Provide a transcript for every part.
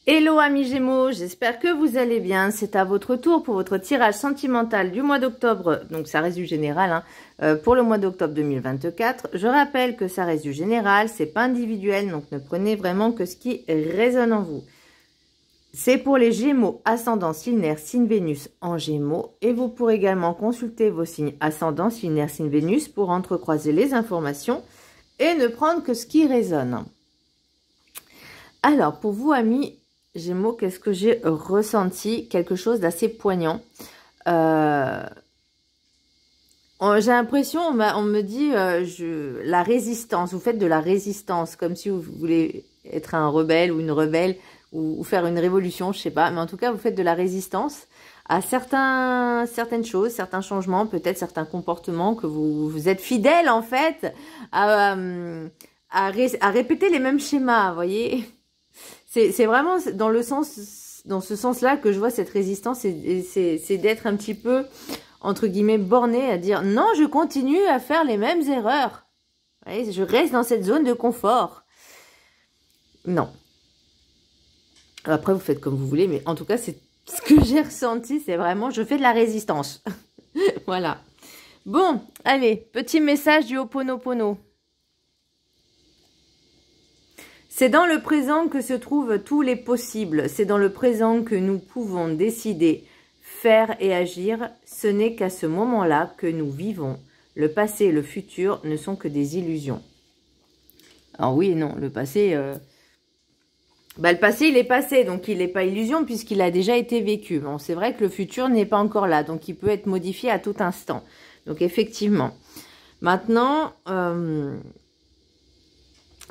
Hello amis Gémeaux, j'espère que vous allez bien. C'est à votre tour pour votre tirage sentimental du mois d'octobre. Donc ça reste du général pour le mois d'octobre 2024. Je rappelle que ça reste du général, c'est pas individuel, donc ne prenez vraiment que ce qui résonne en vous. C'est pour les Gémeaux, ascendant, signe, signe Vénus en Gémeaux. Et vous pourrez également consulter vos signes ascendant, signe, signe Vénus pour entrecroiser les informations et ne prendre que ce qui résonne. Alors pour vous amis Gémeaux, qu'est-ce que j'ai ressenti? Quelque chose d'assez poignant. J'ai l'impression, on me dit, la résistance, vous faites de la résistance, comme si vous voulez être un rebelle ou une rebelle, ou faire une révolution, je sais pas. Mais en tout cas, vous faites de la résistance à certaines choses, certains changements, peut-être certains comportements, que vous êtes fidèle en fait à répéter les mêmes schémas, vous voyez. C'est vraiment dans ce sens-là que je vois cette résistance, c'est d'être un petit peu, entre guillemets, borné à dire non, je continue à faire les mêmes erreurs. Vous voyez, je reste dans cette zone de confort. Non. Après, vous faites comme vous voulez, mais en tout cas, c'est ce que j'ai ressenti, c'est vraiment, je fais de la résistance. Voilà. Bon, allez, petit message du Ho'oponopono. C'est dans le présent que se trouvent tous les possibles. C'est dans le présent que nous pouvons décider, faire et agir. Ce n'est qu'à ce moment-là que nous vivons. Le passé et le futur ne sont que des illusions. Alors oui et non, le passé... le passé, il est passé, donc il n'est pas illusion puisqu'il a déjà été vécu. Bon, c'est vrai que le futur n'est pas encore là, donc il peut être modifié à tout instant. Donc effectivement. Maintenant...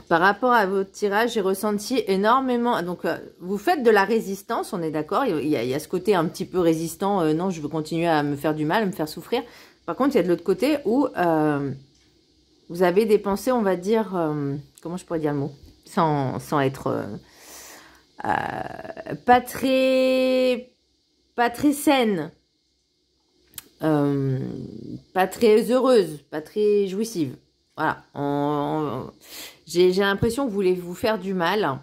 par rapport à votre tirage, j'ai ressenti énormément... Donc, vous faites de la résistance, on est d'accord. Il y a ce côté un petit peu résistant. Non, je veux continuer à me faire du mal, à me faire souffrir. Par contre, il y a de l'autre côté où vous avez des pensées, on va dire... comment je pourrais dire le mot? Sans être... pas très saine. Pas très heureuse. Pas très jouissive. Voilà. J'ai l'impression que vous voulez vous faire du mal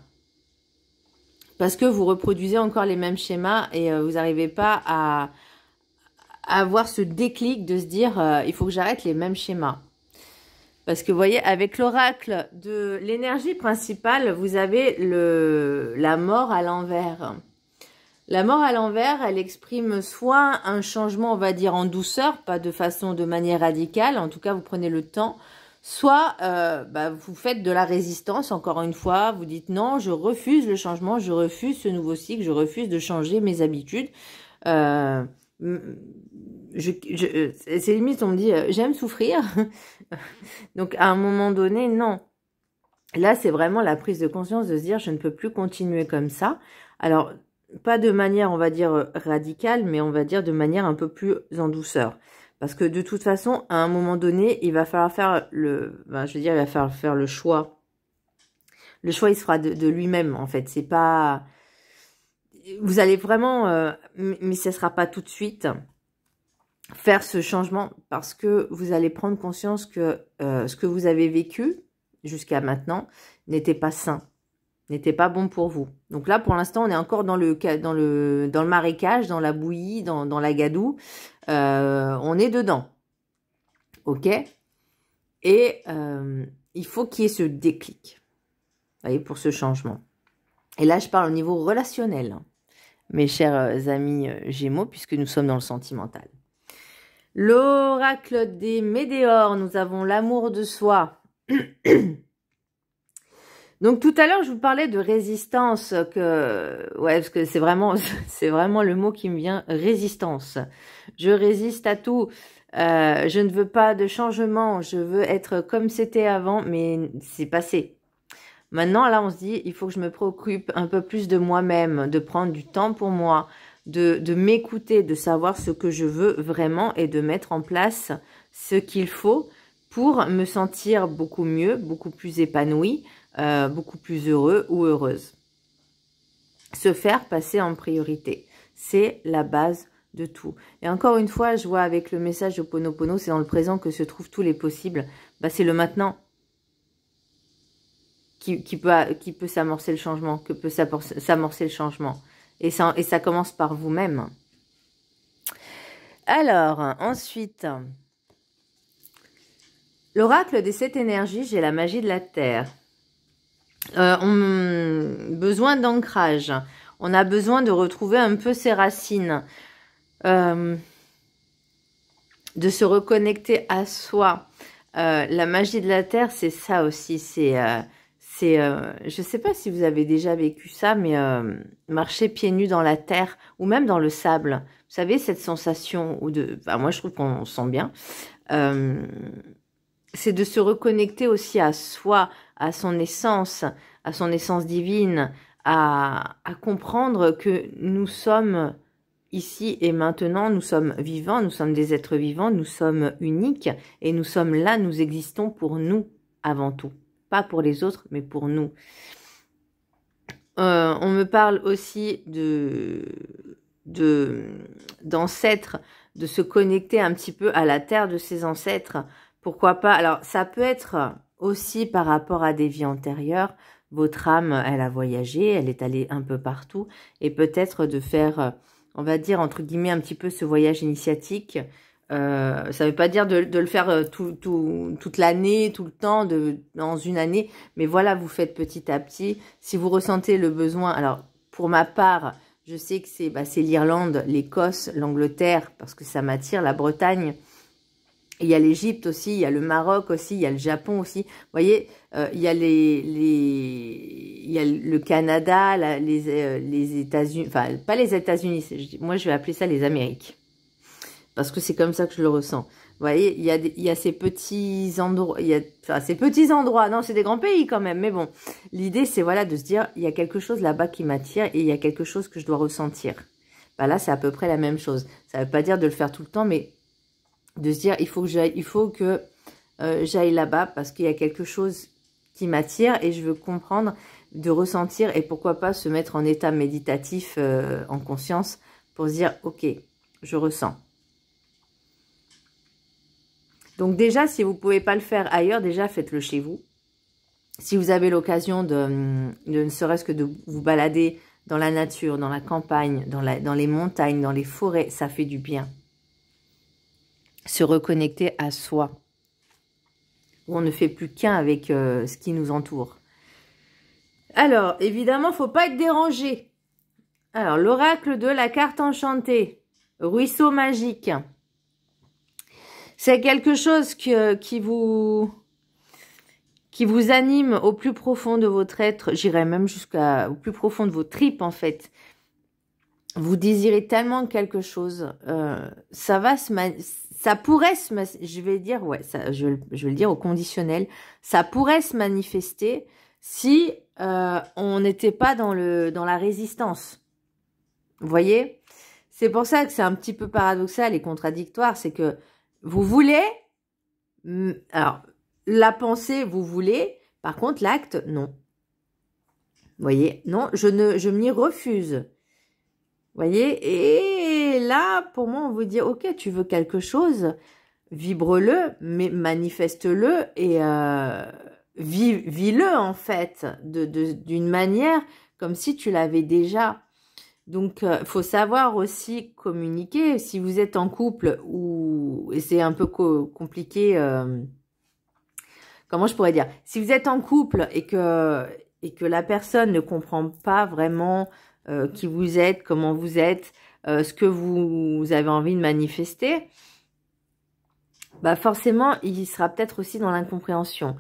parce que vous reproduisez encore les mêmes schémas et vous n'arrivez pas à avoir ce déclic de se dire il faut que j'arrête les mêmes schémas. Parce que vous voyez, avec l'oracle de l'énergie principale, vous avez la mort à l'envers. La mort à l'envers, elle exprime soit un changement, on va dire, en douceur, pas de manière radicale, en tout cas, vous prenez le temps. Soit vous faites de la résistance, encore une fois, vous dites non, je refuse le changement, je refuse ce nouveau cycle, je refuse de changer mes habitudes. C'est limite, on me dit, j'aime souffrir. Donc à un moment donné, non. Là, c'est vraiment la prise de conscience de se dire, je ne peux plus continuer comme ça. Alors, pas de manière, on va dire, radicale, mais on va dire de manière un peu plus en douceur. Parce que de toute façon, à un moment donné, il va falloir faire il va falloir faire le choix. Le choix, il se fera de lui-même, en fait. C'est pas... Vous allez vraiment, mais ce ne sera pas tout de suite, faire ce changement parce que vous allez prendre conscience que ce que vous avez vécu jusqu'à maintenant n'était pas sain, n'était pas bon pour vous. Donc là, pour l'instant, on est encore dans le marécage, dans la bouillie, dans la gadoue. On est dedans. Ok? Et il faut qu'il y ait ce déclic. Vous voyez, pour ce changement. Et là, je parle au niveau relationnel, hein, mes chers amis Gémeaux, puisque nous sommes dans le sentimental. L'oracle des météores, nous avons l'amour de soi. Donc tout à l'heure, je vous parlais de résistance, parce que c'est vraiment le mot qui me vient, résistance. Je résiste à tout. Je ne veux pas de changement. Je veux être comme c'était avant, mais c'est passé. Maintenant, là, on se dit, il faut que je me préoccupe un peu plus de moi-même, de prendre du temps pour moi, de m'écouter, de savoir ce que je veux vraiment et de mettre en place ce qu'il faut pour me sentir beaucoup mieux, beaucoup plus épanouie, beaucoup plus heureux ou heureuse. Se faire passer en priorité, c'est la base de tout. Et encore une fois, je vois avec le message de Ho'oponopono, c'est dans le présent que se trouvent tous les possibles. C'est le maintenant. qui peut s'amorcer le changement, que peut s'amorcer le changement. Et ça commence par vous-même. Alors, ensuite, l'oracle des 7 énergies, j'ai la magie de la terre. Besoin d'ancrage. On a besoin de retrouver un peu ses racines. De se reconnecter à soi. La magie de la terre, c'est ça aussi. Je ne sais pas si vous avez déjà vécu ça, mais marcher pieds nus dans la terre ou même dans le sable. Vous savez, cette sensation moi, je trouve qu'on sent bien. C'est de se reconnecter aussi à soi, à son essence divine, à comprendre que nous sommes ici et maintenant, nous sommes vivants, nous sommes des êtres vivants, nous sommes uniques et nous sommes là, nous existons pour nous avant tout. Pas pour les autres, mais pour nous. On me parle aussi d'ancêtres, de se connecter un petit peu à la terre de ses ancêtres. Pourquoi pas? Alors, ça peut être aussi par rapport à des vies antérieures. Votre âme, elle a voyagé, elle est allée un peu partout. Et peut-être de faire, on va dire, entre guillemets, un petit peu ce voyage initiatique. Ça ne veut pas dire de le faire toute l'année, tout le temps, dans une année. Mais voilà, vous faites petit à petit. Si vous ressentez le besoin, alors pour ma part, je sais que c'est l'Irlande, l'Écosse, l'Angleterre, parce que ça m'attire, la Bretagne. Il y a l'Égypte aussi, il y a le Maroc aussi, il y a le Japon aussi. Vous voyez, il y a il y a le Canada, les États-Unis, enfin pas les États-Unis, moi je vais appeler ça les Amériques. Parce que c'est comme ça que je le ressens. Vous voyez, il y a ces petits endroits, ces petits endroits, non, c'est des grands pays quand même, mais bon. L'idée, c'est voilà, de se dire, il y a quelque chose là-bas qui m'attire et il y a quelque chose que je dois ressentir. Bah là, c'est à peu près la même chose. Ça ne veut pas dire de le faire tout le temps, mais de se dire, il faut que j'aille là-bas parce qu'il y a quelque chose qui m'attire et je veux comprendre, de ressentir et pourquoi pas se mettre en état méditatif, en conscience, pour se dire, ok, je ressens. Donc déjà, si vous ne pouvez pas le faire ailleurs, déjà faites-le chez vous. Si vous avez l'occasion de ne serait-ce que de vous balader dans la nature, dans la campagne, dans les montagnes, dans les forêts, ça fait du bien. Se reconnecter à soi. Où on ne fait plus qu'un avec ce qui nous entoure. Alors, évidemment, il ne faut pas être dérangé. Alors, l'oracle de la carte enchantée. Ruisseau magique. C'est quelque chose qui vous anime au plus profond de votre être. J'irais même jusqu'au plus profond de vos tripes, en fait. Vous désirez tellement quelque chose. Ça pourrait je vais dire, ouais, je vais le dire au conditionnel. Ça pourrait se manifester si on n'était pas dans la résistance. Vous voyez? C'est pour ça que c'est un petit peu paradoxal et contradictoire. C'est que vous voulez, alors, la pensée, vous voulez, par contre, l'acte, non. Vous voyez? Non, je m'y refuse. Vous voyez? Et là, pour moi, on vous dit, ok, tu veux quelque chose, vibre-le, mais manifeste-le et vis-le, en fait, d'une manière comme si tu l'avais déjà. Donc, faut savoir aussi communiquer. Si vous êtes en couple et c'est un peu compliqué, comment je pourrais dire? Si vous êtes en couple et que la personne ne comprend pas vraiment qui vous êtes, comment vous êtes, ce que vous avez envie de manifester, bah forcément, il sera peut-être aussi dans l'incompréhension.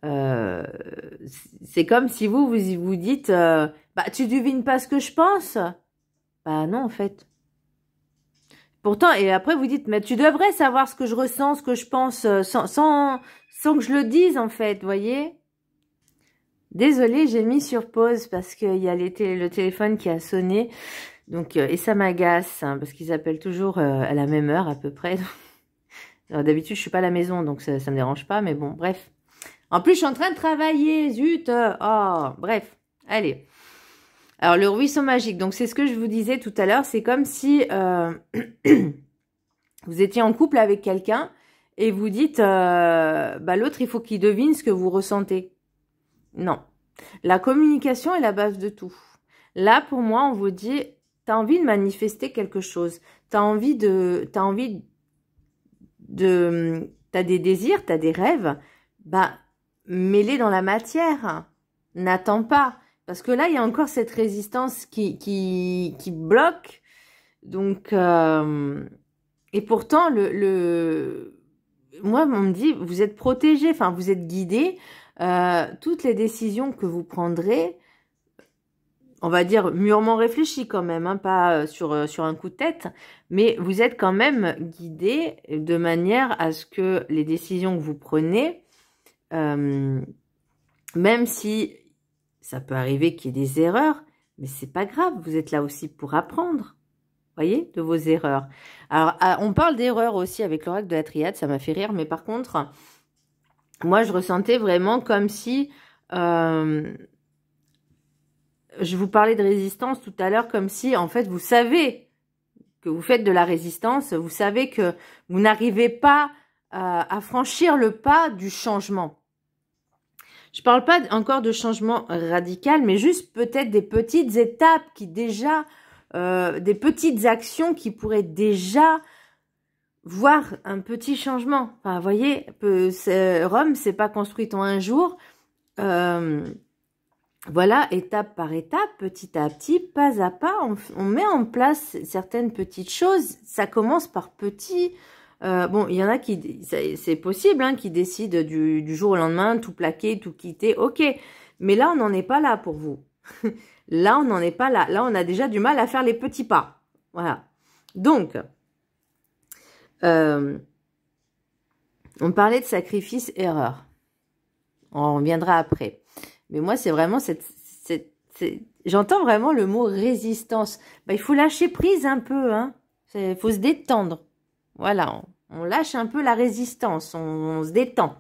C'est comme si vous dites, bah tu devines pas ce que je pense. Bah non, en fait. Pourtant, et après vous dites, mais tu devrais savoir ce que je ressens, ce que je pense, sans que je le dise, en fait, vous voyez. Désolée, j'ai mis sur pause parce qu'il y a le téléphone qui a sonné. Donc, et ça m'agace, hein, parce qu'ils appellent toujours à la même heure, à peu près. D'habitude, je suis pas à la maison, donc ça me dérange pas, mais bon, bref. En plus, je suis en train de travailler, zut. Oh, bref, allez. Alors, le ruisseau magique, donc c'est ce que je vous disais tout à l'heure, c'est comme si vous étiez en couple avec quelqu'un et vous dites, bah, l'autre, il faut qu'il devine ce que vous ressentez. Non, La communication est la base de tout. Là, pour moi, on vous dit, tu as envie de manifester quelque chose. Tu as des désirs, tu as des rêves. Bah, mets-les dans la matière. N'attends pas. Parce que là, il y a encore cette résistance qui bloque. Donc, et pourtant, moi, on me dit, vous êtes protégé, enfin, vous êtes guidé. Toutes les décisions que vous prendrez, on va dire mûrement réfléchies quand même, hein, pas sur un coup de tête, mais vous êtes quand même guidé de manière à ce que les décisions que vous prenez, même si ça peut arriver qu'il y ait des erreurs, mais c'est pas grave, vous êtes là aussi pour apprendre. Voyez, de vos erreurs. Alors, on parle d'erreurs aussi avec l'oracle de la triade, ça m'a fait rire, mais par contre, moi, je ressentais vraiment comme si, je vous parlais de résistance tout à l'heure, comme si, en fait, vous savez que vous faites de la résistance, vous savez que vous n'arrivez pas à franchir le pas du changement. Je parle pas encore de changement radical, mais juste peut-être des petites étapes qui déjà... des petites actions qui pourraient déjà voir un petit changement. Enfin, vous voyez, Rome, c'est pas construit en un jour. Voilà, étape par étape, petit à petit, pas à pas, on met en place certaines petites choses. Ça commence par petit. Bon, il y en a qui, c'est possible, hein, qui décident du jour au lendemain, tout plaquer, tout quitter. Ok, mais là, on n'en est pas là pour vous. Là, on n'en est pas là. Là, on a déjà du mal à faire les petits pas. Voilà. Donc, on parlait de sacrifice-erreur. On reviendra après. Mais moi, c'est vraiment j'entends vraiment le mot résistance. Bah, il faut lâcher prise un peu. Hein. Il faut se détendre. Voilà. On lâche un peu la résistance. On se détend.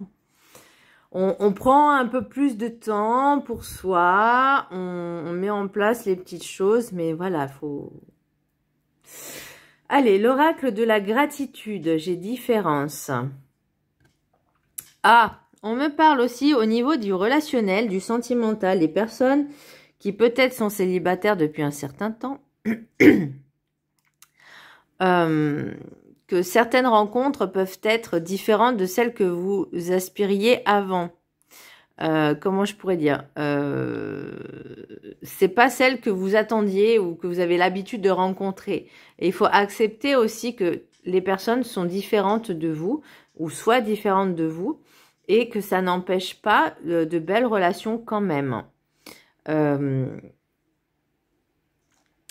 On prend un peu plus de temps pour soi, on met en place les petites choses, mais voilà, faut... Allez, l'oracle de la gratitude, j'ai différence. Ah, on me parle aussi au niveau du relationnel, du sentimental, les personnes qui peut-être sont célibataires depuis un certain temps, que certaines rencontres peuvent être différentes de celles que vous aspiriez avant. Comment je pourrais dire, c'est pas celle que vous attendiez ou que vous avez l'habitude de rencontrer. Et il faut accepter aussi que les personnes sont différentes de vous ou soit différentes de vous et que ça n'empêche pas de belles relations quand même.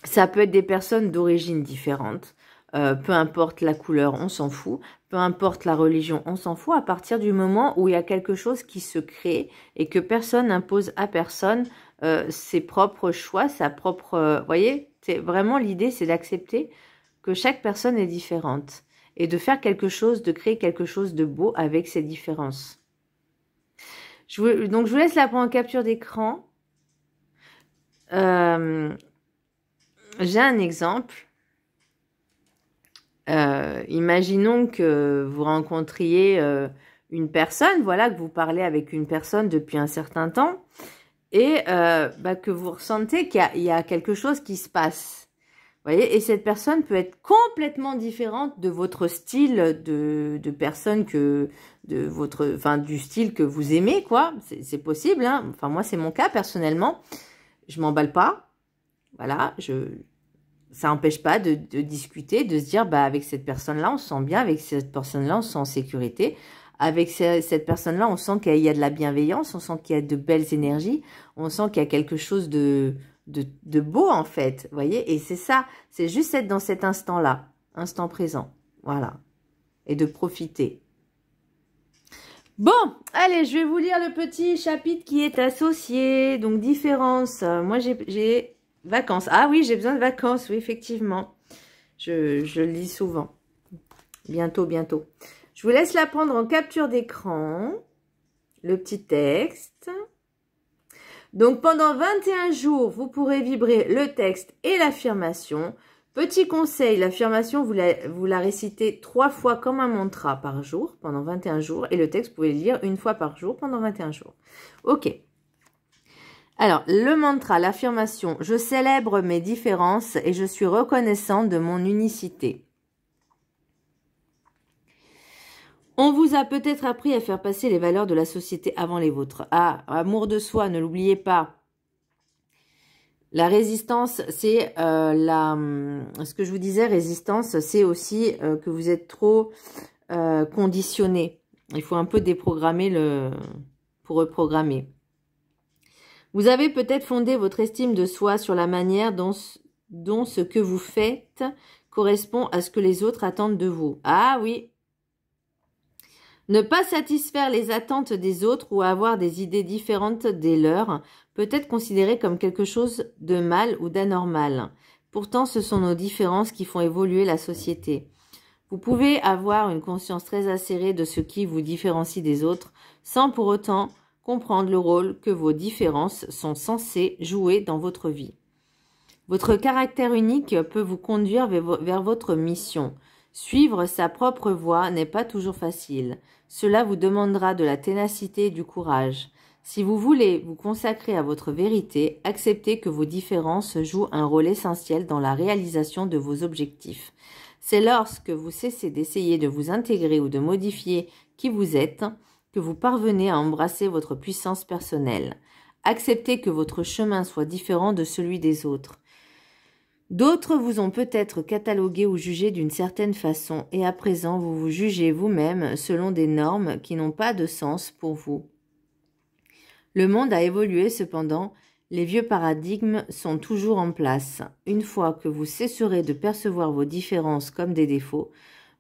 Ça peut être des personnes d'origine différente. Peu importe la couleur, on s'en fout. Peu importe la religion, on s'en fout. À partir du moment où il y a quelque chose qui se crée et que personne n'impose à personne ses propres choix, sa propre... voyez, c'est vraiment l'idée, c'est d'accepter que chaque personne est différente et de faire quelque chose, de créer quelque chose de beau avec ces différences. Donc, je vous laisse la prendre en capture d'écran. J'ai un exemple. Imaginons que vous rencontriez une personne, voilà, que vous parlez avec une personne depuis un certain temps et que vous ressentez qu'il y a quelque chose qui se passe. Vous voyez, et cette personne peut être complètement différente de votre style de personne du style que vous aimez, quoi. C'est possible, hein. Enfin, moi, c'est mon cas personnellement. Je m'emballe pas. Voilà, ça n'empêche pas de discuter, de se dire, bah, avec cette personne-là, on se sent bien, avec cette personne-là, on se sent en sécurité. Avec cette personne-là, on sent qu'il y a de la bienveillance, on sent qu'il y a de belles énergies, on sent qu'il y a quelque chose de beau, en fait. Vous voyez? Et c'est ça, c'est juste être dans cet instant-là, instant présent. Voilà. Et de profiter. Bon, allez, je vais vous lire le petit chapitre qui est associé. Donc, différence. Moi, j'ai vacances. Ah oui, j'ai besoin de vacances, oui, effectivement. Je le lis souvent. Bientôt, bientôt. Je vous laisse la prendre en capture d'écran. Le petit texte. Donc, pendant 21 jours, vous pourrez vibrer le texte et l'affirmation. Petit conseil, l'affirmation, vous la récitez 3 fois comme un mantra par jour, pendant 21 jours. Et le texte, vous pouvez le lire une fois par jour pendant 21 jours. Ok. Alors, le mantra, l'affirmation, je célèbre mes différences et je suis reconnaissant de mon unicité. On vous a peut-être appris à faire passer les valeurs de la société avant les vôtres. Ah, amour de soi, ne l'oubliez pas. La résistance, c'est ce que je vous disais, résistance, c'est aussi que vous êtes trop conditionné. Il faut un peu déprogrammer pour reprogrammer. Vous avez peut-être fondé votre estime de soi sur la manière dont ce que vous faites correspond à ce que les autres attendent de vous. Ah oui. Ne pas satisfaire les attentes des autres ou avoir des idées différentes des leurs peut être considéré comme quelque chose de mal ou d'anormal. Pourtant, ce sont nos différences qui font évoluer la société. Vous pouvez avoir une conscience très acérée de ce qui vous différencie des autres, sans pour autant comprendre le rôle que vos différences sont censées jouer dans votre vie. Votre caractère unique peut vous conduire vers votre mission. Suivre sa propre voie n'est pas toujours facile. Cela vous demandera de la ténacité et du courage. Si vous voulez vous consacrer à votre vérité, acceptez que vos différences jouent un rôle essentiel dans la réalisation de vos objectifs. C'est lorsque vous cessez d'essayer de vous intégrer ou de modifier qui vous êtes que vous parvenez à embrasser votre puissance personnelle. Acceptez que votre chemin soit différent de celui des autres. D'autres vous ont peut-être catalogué ou jugé d'une certaine façon et à présent vous vous jugez vous-même selon des normes qui n'ont pas de sens pour vous. Le monde a évolué cependant, les vieux paradigmes sont toujours en place. Une fois que vous cesserez de percevoir vos différences comme des défauts,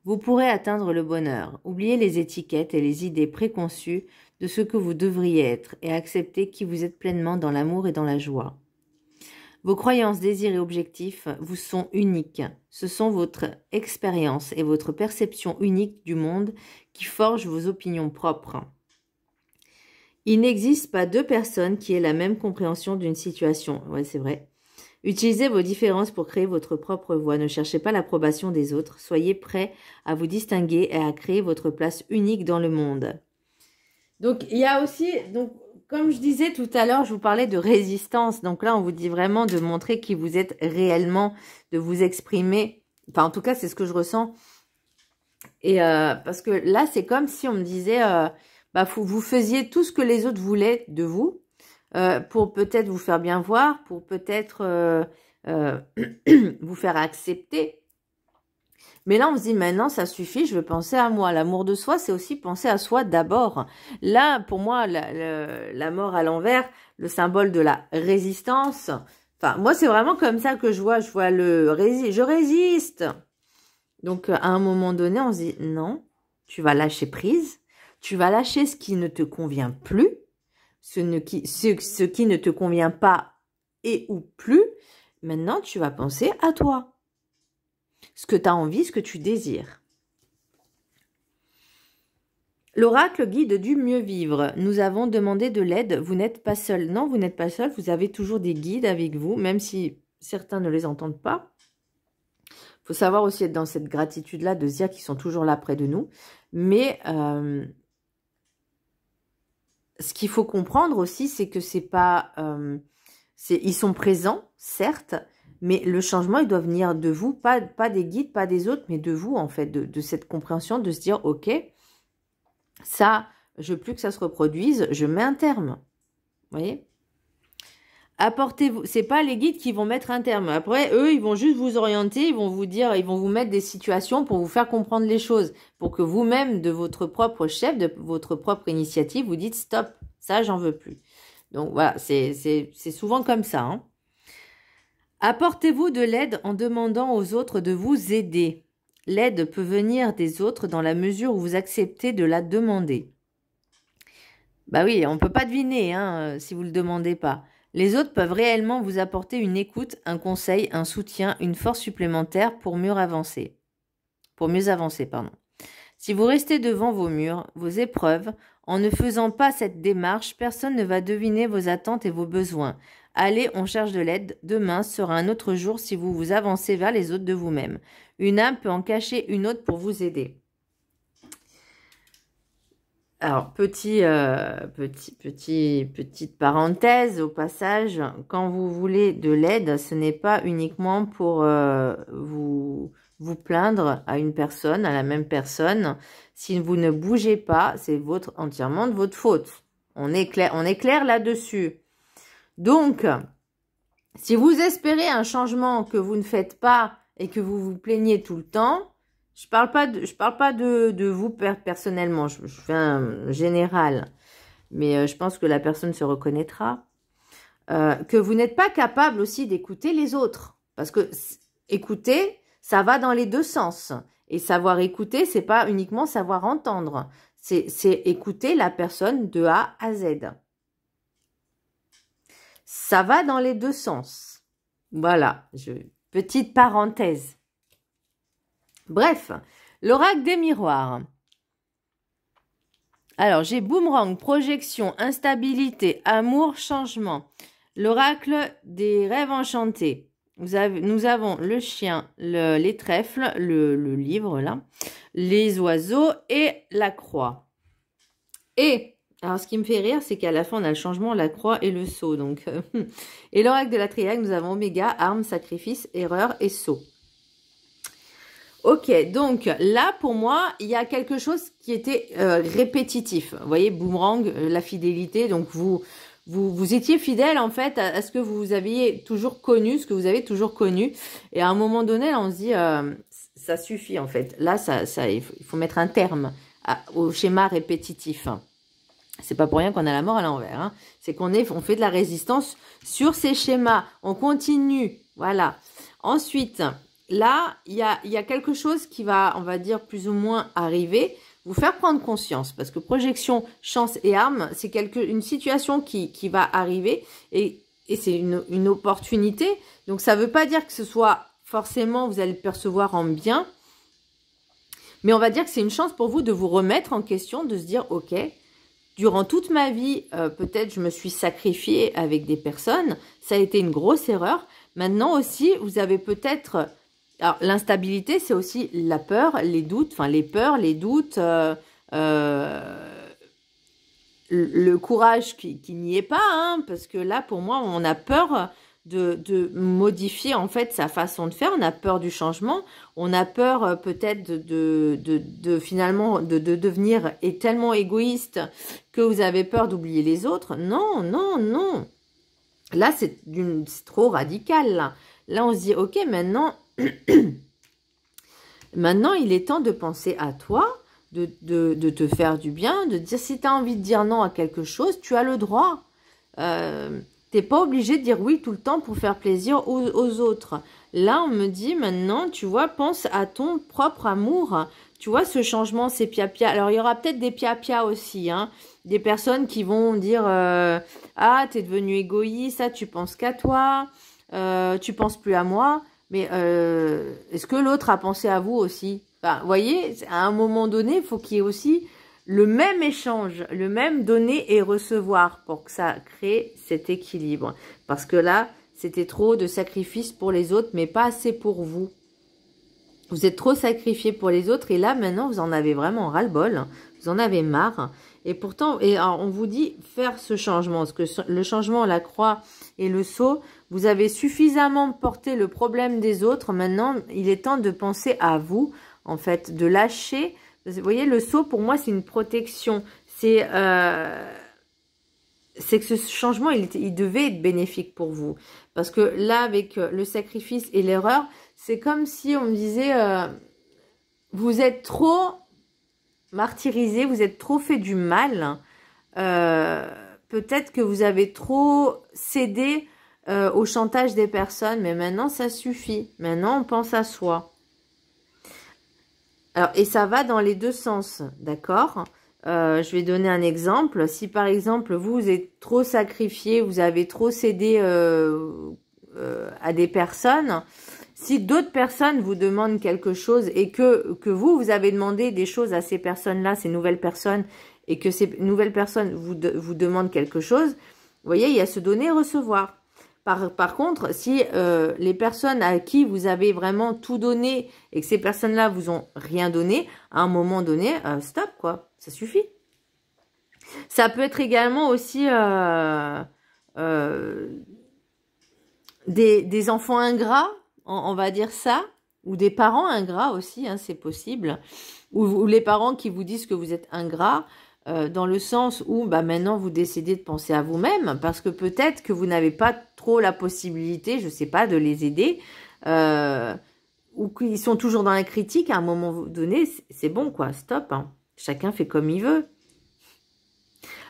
vous pourrez atteindre le bonheur. Oubliez les étiquettes et les idées préconçues de ce que vous devriez être et acceptez qui vous êtes pleinement dans l'amour et dans la joie. Vos croyances, désirs et objectifs vous sont uniques. Ce sont votre expérience et votre perception unique du monde qui forgent vos opinions propres. Il n'existe pas deux personnes qui aient la même compréhension d'une situation. Ouais, c'est vrai. Utilisez vos différences pour créer votre propre voie. Ne cherchez pas l'approbation des autres. Soyez prêts à vous distinguer et à créer votre place unique dans le monde. Donc, il y a aussi... Comme je disais tout à l'heure, je vous parlais de résistance. Donc là, on vous dit vraiment de montrer qui vous êtes réellement, de vous exprimer. Enfin, en tout cas, c'est ce que je ressens. Et parce que là, c'est comme si on me disait, vous faisiez tout ce que les autres voulaient de vous, pour peut-être vous faire bien voir, pour peut-être vous faire accepter. Mais là, on se dit, maintenant, ça suffit, je veux penser à moi. L'amour de soi, c'est aussi penser à soi d'abord. Là, pour moi, la mort à l'envers, le symbole de la résistance. Enfin, moi, c'est vraiment comme ça que je vois je résiste. Donc, à un moment donné, on se dit, non, tu vas lâcher prise. Tu vas lâcher ce qui ne te convient plus, ce qui ne te convient pas et ou plus. Maintenant, tu vas penser à toi. Ce que tu as envie, ce que tu désires. L'oracle guide du mieux vivre. Nous avons demandé de l'aide. Vous n'êtes pas seul. Non, vous n'êtes pas seul. Vous avez toujours des guides avec vous, même si certains ne les entendent pas. Il faut savoir aussi être dans cette gratitude-là, de se dire qu'ils sont toujours là près de nous. Mais ce qu'il faut comprendre aussi, c'est que c'est pas... ils sont présents, certes, mais le changement, il doit venir de vous, pas des guides, pas des autres, mais de vous, en fait, de cette compréhension, de se dire, ok, ça, je veux plus que ça se reproduise, je mets un terme. Vous voyez? Apportez-vous, c'est pas les guides qui vont mettre un terme. Après, eux, ils vont juste vous orienter, ils vont vous dire, ils vont vous mettre des situations pour vous faire comprendre les choses, pour que vous-même, de votre propre chef, de votre propre initiative, vous dites, stop, ça, j'en veux plus. Donc, voilà, c'est souvent comme ça, hein. Apportez-vous de l'aide en demandant aux autres de vous aider. L'aide peut venir des autres dans la mesure où vous acceptez de la demander. Bah oui, on ne peut pas deviner si vous ne le demandez pas. Les autres peuvent réellement vous apporter une écoute, un conseil, un soutien, une force supplémentaire pour mieux avancer. Si vous restez devant vos murs, vos épreuves, en ne faisant pas cette démarche, personne ne va deviner vos attentes et vos besoins. Allez, on cherche de l'aide. Demain sera un autre jour si vous vous avancez vers les autres de vous-même. Une âme peut en cacher une autre pour vous aider. Alors, petite parenthèse au passage, quand vous voulez de l'aide, ce n'est pas uniquement pour vous plaindre à une personne, à la même personne. Si vous ne bougez pas, c'est entièrement de votre faute. On est clair là-dessus. Donc, si vous espérez un changement que vous ne faites pas et que vous vous plaignez tout le temps, je parle pas de vous personnellement, je fais un général, mais je pense que la personne se reconnaîtra. Que vous n'êtes pas capable aussi d'écouter les autres. Parce que écouter, ça va dans les deux sens. Et savoir écouter, c'est pas uniquement savoir entendre. C'est écouter la personne de A à Z. Ça va dans les deux sens. Voilà, petite parenthèse. Bref, l'oracle des miroirs. Alors, j'ai boomerang, projection, instabilité, amour, changement. L'oracle des rêves enchantés. Nous avons le chien, les trèfles, le livre là, les oiseaux et la croix. Et, alors ce qui me fait rire, c'est qu'à la fin, on a le changement, la croix et le sceau. Donc, et l'oracle de la triade, nous avons oméga, arme, sacrifice, erreur et sceau. Ok, donc là, pour moi, il y a quelque chose qui était répétitif. Vous voyez, boomerang, la fidélité. Donc, vous étiez fidèle, en fait, à ce que vous aviez toujours connu, ce que vous avez toujours connu. Et à un moment donné, là, on se dit, ça suffit, en fait. Là, il faut mettre un terme au schéma répétitif. C'est pas pour rien qu'on a la mort à l'envers. Hein. C'est on fait de la résistance sur ces schémas. On continue. Voilà. Ensuite... Là, il y a quelque chose qui va, on va dire, plus ou moins arriver, vous faire prendre conscience. Parce que projection, chance et arme, c'est une situation qui va arriver et c'est une opportunité. Donc, ça ne veut pas dire que ce soit forcément, vous allez le percevoir en bien. Mais on va dire que c'est une chance pour vous de vous remettre en question, de se dire, ok, durant toute ma vie, peut-être je me suis sacrifiée avec des personnes. Ça a été une grosse erreur. Maintenant aussi, vous avez peut-être... Alors, l'instabilité, c'est aussi la peur, les doutes, enfin les peurs, les doutes, le courage qui n'y est pas, hein, parce que là, pour moi, on a peur de modifier en fait sa façon de faire, on a peur du changement, on a peur peut-être de finalement de devenir tellement égoïste que vous avez peur d'oublier les autres. Non, non, non. Là, c'est trop radical, là. Là, on se dit, ok, maintenant... Maintenant, il est temps de penser à toi, de te faire du bien, de dire si tu as envie de dire non à quelque chose, tu as le droit. T'es pas obligé de dire oui tout le temps pour faire plaisir aux autres. Là, on me dit maintenant, tu vois, pense à ton propre amour. Tu vois, ce changement, c'est pia-pia. Alors, il y aura peut-être des pia-pia aussi, hein. Des personnes qui vont dire ah, t'es devenu égoïste, ah, tu penses qu'à toi, tu penses plus à moi. Mais est-ce que l'autre a pensé à vous aussi? Enfin, vous voyez, à un moment donné, il faut qu'il y ait aussi le même échange, le même donner et recevoir pour que ça crée cet équilibre. Parce que là, c'était trop de sacrifices pour les autres, mais pas assez pour vous. Vous êtes trop sacrifié pour les autres et là, maintenant, vous en avez vraiment ras-le-bol. Vous en avez marre. Et pourtant, alors, on vous dit faire ce changement. Parce que le changement, la croix et le sceau, vous avez suffisamment porté le problème des autres. Maintenant, il est temps de penser à vous, en fait, de lâcher. Vous voyez, le sceau, pour moi, c'est une protection. C'est que ce changement, il devait être bénéfique pour vous. Parce que là, avec le sacrifice et l'erreur, c'est comme si on me disait, vous êtes trop martyrisé, vous êtes trop fait du mal. Peut-être que vous avez trop cédé au chantage des personnes, mais maintenant, ça suffit. Maintenant, on pense à soi. Alors, et ça va dans les deux sens, d'accord ? Je vais donner un exemple. Si par exemple, vous êtes trop sacrifié, vous avez trop cédé à des personnes, si d'autres personnes vous demandent quelque chose et que vous avez demandé des choses à ces personnes-là, ces nouvelles personnes, et que ces nouvelles personnes vous demandent quelque chose, vous voyez, il y a ce donner et recevoir. Par contre, si les personnes à qui vous avez vraiment tout donné et que ces personnes-là vous ont rien donné, à un moment donné, stop quoi, ça suffit. Ça peut être également aussi des enfants ingrats, on va dire ça, ou des parents ingrats aussi, hein, c'est possible, ou les parents qui vous disent que vous êtes ingrat, dans le sens où bah, maintenant vous décidez de penser à vous-même, parce que peut-être que vous n'avez pas trop la possibilité, je sais pas, de les aider, ou qu'ils sont toujours dans la critique, à un moment donné, c'est bon quoi, stop, hein. Chacun fait comme il veut.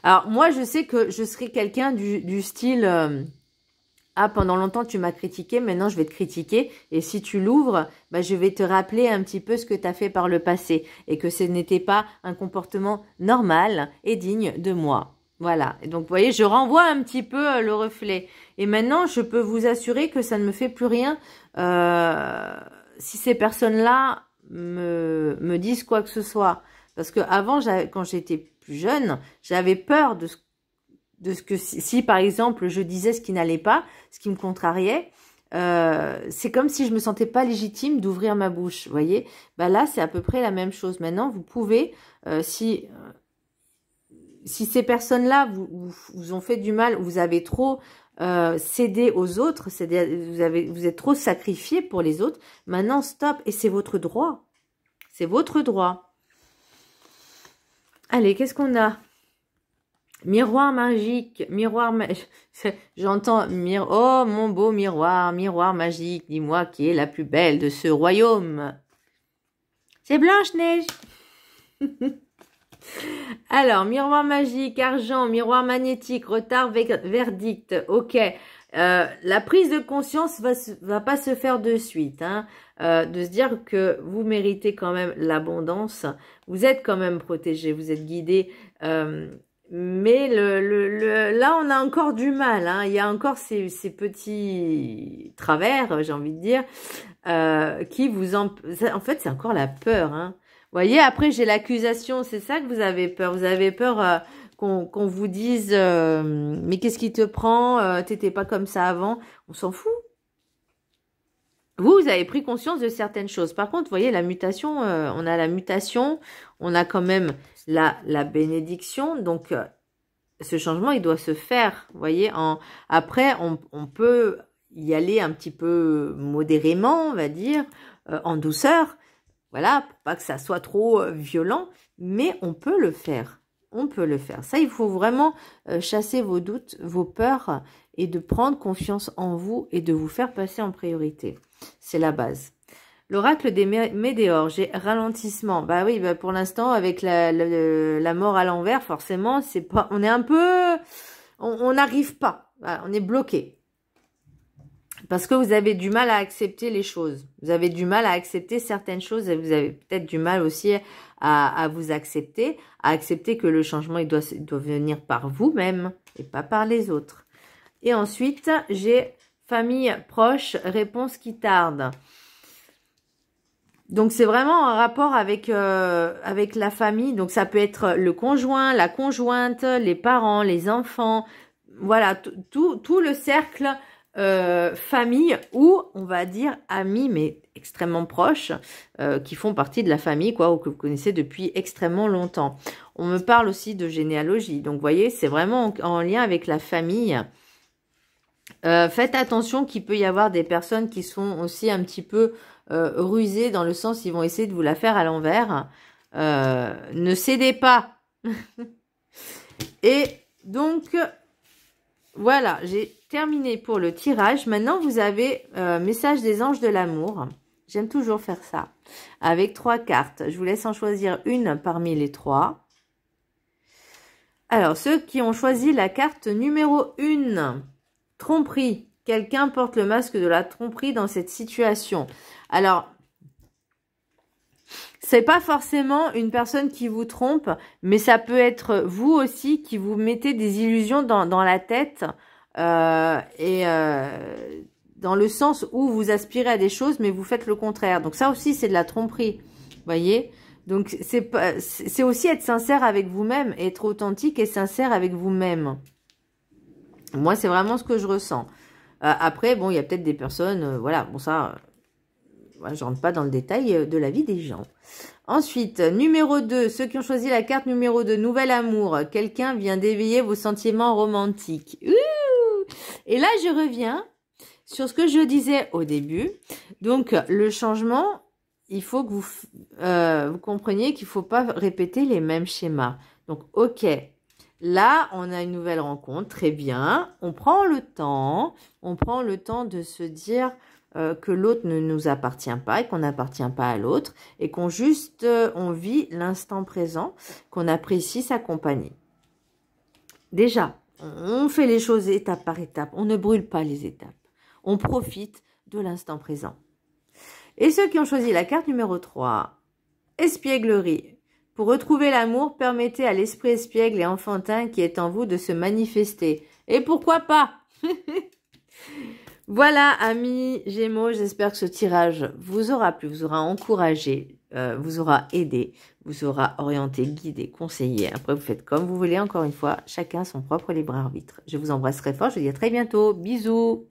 Alors moi je sais que je serai quelqu'un du style... ah, pendant longtemps, tu m'as critiqué, maintenant je vais te critiquer. Et si tu l'ouvres, bah, je vais te rappeler un petit peu ce que tu as fait par le passé. Et que ce n'était pas un comportement normal et digne de moi. Voilà. Et donc, vous voyez, je renvoie un petit peu le reflet. Et maintenant, je peux vous assurer que ça ne me fait plus rien si ces personnes-là me disent quoi que ce soit. Parce que avant, quand j'étais plus jeune, j'avais peur de ce que si par exemple je disais ce qui n'allait pas, ce qui me contrariait, c'est comme si je me sentais pas légitime d'ouvrir ma bouche, vous voyez. Bah là c'est à peu près la même chose. Maintenant vous pouvez, si ces personnes-là vous ont fait du mal, vous avez trop cédé aux autres, vous êtes trop sacrifié pour les autres, maintenant stop, et c'est votre droit, c'est votre droit. Allez, qu'est-ce qu'on a? Miroir magique, j'entends, oh mon beau miroir, miroir magique, dis-moi qui est la plus belle de ce royaume. C'est Blanche-Neige. Alors, miroir magique, argent, miroir magnétique, retard, verdict, ok. La prise de conscience va pas se faire de suite, hein. De se dire que vous méritez quand même l'abondance, vous êtes quand même protégé, vous êtes guidé, mais là, on a encore du mal, hein. Il y a encore ces petits travers, j'ai envie de dire, qui vous en fait, c'est encore la peur, hein. Vous voyez, après, j'ai l'accusation, c'est ça que vous avez peur. Vous avez peur qu'on vous dise mais qu'est-ce qui te prend, t'étais pas comme ça avant. On s'en fout. Vous avez pris conscience de certaines choses. Par contre, vous voyez, la mutation, on a la mutation, on a quand même la bénédiction. Donc, ce changement, il doit se faire. Vous voyez, après, on peut y aller un petit peu modérément, on va dire, en douceur. Voilà, pour pas que ça soit trop violent. Mais on peut le faire. On peut le faire. Ça, il faut vraiment chasser vos doutes, vos peurs et de prendre confiance en vous et de vous faire passer en priorité. C'est la base. L'oracle des météores, j'ai ralentissement. Bah oui, bah pour l'instant, avec la mort à l'envers, forcément, c'est pas, on est un peu, on n'arrive pas. Voilà, on est bloqué. Parce que vous avez du mal à accepter les choses. Vous avez du mal à accepter certaines choses et vous avez peut-être du mal aussi à vous accepter, à accepter que le changement, il doit venir par vous-même et pas par les autres. Et ensuite, j'ai famille proche, réponse qui tarde. Donc, c'est vraiment un rapport avec la famille. Donc, ça peut être le conjoint, la conjointe, les parents, les enfants. Voilà, tout le cercle famille ou, on va dire, amis, mais extrêmement proches, qui font partie de la famille, quoi, ou que vous connaissez depuis extrêmement longtemps. On me parle aussi de généalogie. Donc, vous voyez, c'est vraiment en lien avec la famille. Faites attention qu'il peut y avoir des personnes qui sont aussi un petit peu rusées, dans le sens ils vont essayer de vous la faire à l'envers. Ne cédez pas. Et donc, voilà, j'ai terminé pour le tirage. Maintenant, vous avez message des anges de l'amour. J'aime toujours faire ça. Avec 3 cartes. Je vous laisse en choisir une parmi les 3. Alors, ceux qui ont choisi la carte numéro 1. Tromperie. Quelqu'un porte le masque de la tromperie dans cette situation. Alors, c'est pas forcément une personne qui vous trompe, mais ça peut être vous aussi qui vous mettez des illusions dans la tête dans le sens où vous aspirez à des choses, mais vous faites le contraire. Donc ça aussi, c'est de la tromperie, voyez. Donc c'est aussi être sincère avec vous-même, être authentique et sincère avec vous-même. Moi, c'est vraiment ce que je ressens. Après, bon, il y a peut-être des personnes, voilà, bon ça, Voilà, je rentre pas dans le détail de la vie des gens. Ensuite, numéro 2, ceux qui ont choisi la carte numéro 2, nouvel amour. Quelqu'un vient d'éveiller vos sentiments romantiques. Ouh! Et là, je reviens sur ce que je disais au début. Donc, le changement, il faut que vous compreniez qu'il ne faut pas répéter les mêmes schémas. Donc, ok, là, on a une nouvelle rencontre, très bien. On prend le temps de se dire que l'autre ne nous appartient pas et qu'on n'appartient pas à l'autre et qu'on juste, on vit l'instant présent, qu'on apprécie sa compagnie. Déjà, on fait les choses étape par étape, on ne brûle pas les étapes. On profite de l'instant présent. Et ceux qui ont choisi la carte numéro 3, espièglerie. Pour retrouver l'amour, permettez à l'esprit espiègle et enfantin qui est en vous de se manifester. Et pourquoi pas? Voilà, amis Gémeaux, j'espère que ce tirage vous aura plu, vous aura encouragé, vous aura aidé, vous aura orienté, guidé, conseillé. Après, vous faites comme vous voulez, encore une fois, chacun son propre libre arbitre. Je vous embrasse très fort, je vous dis à très bientôt. Bisous!